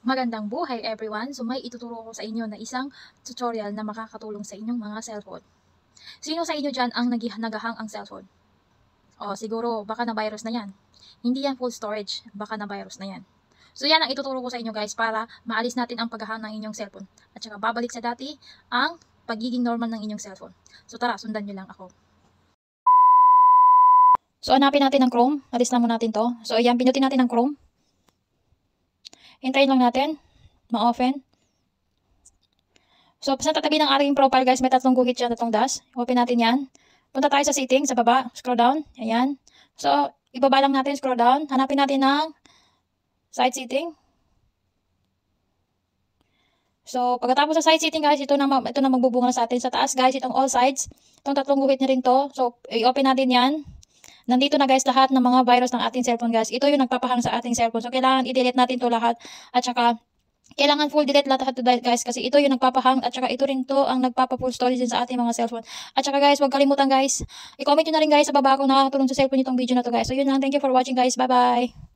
Magandang buhay everyone! So may ituturo ko sa inyo na isang tutorial na makakatulong sa inyong mga cellphone. Sino sa inyo dyan ang nagahang ang cellphone? O siguro baka na virus na yan. Hindi yan full storage, baka na virus na yan. So yan ang ituturo ko sa inyo guys para maalis natin ang paghahang ng inyong cellphone. At saka babalik sa dati ang pagiging normal ng inyong cellphone. So tara, sundan nyo lang ako. So hanapin natin ang Chrome. Alis na muna natin to. So ayan, pinutin natin ang Chrome. Hintayin lang natin ma-open. So, sa tatabi ng ating profile guys, may tatlong guhit dyan, tatlong dash. Open natin yan. Punta tayo sa setting, sa baba. Scroll down. Ayan. So, ibaba lang natin, scroll down. Hanapin natin ng side setting. So, pagkatapos sa side setting guys, ito na magbubunga sa atin. Sa taas guys, itong all sides. Itong tatlong guhit na rin to. So, i-open natin yan. Nandito na guys lahat ng mga virus ng ating cellphone guys. Ito yung nagpapahang sa ating cellphone. So, kailangan i-delete natin to lahat. At saka, kailangan full delete lahat to guys. Kasi ito yung nagpapahang. At saka, ito rin to ang nagpapa-full storage din sa ating mga cellphone. At saka guys, huwag kalimutan guys. I-comment nyo na rin guys sa baba kung nakakatulong sa cellphone itong video na to guys. So, yun lang. Thank you for watching guys. Bye-bye.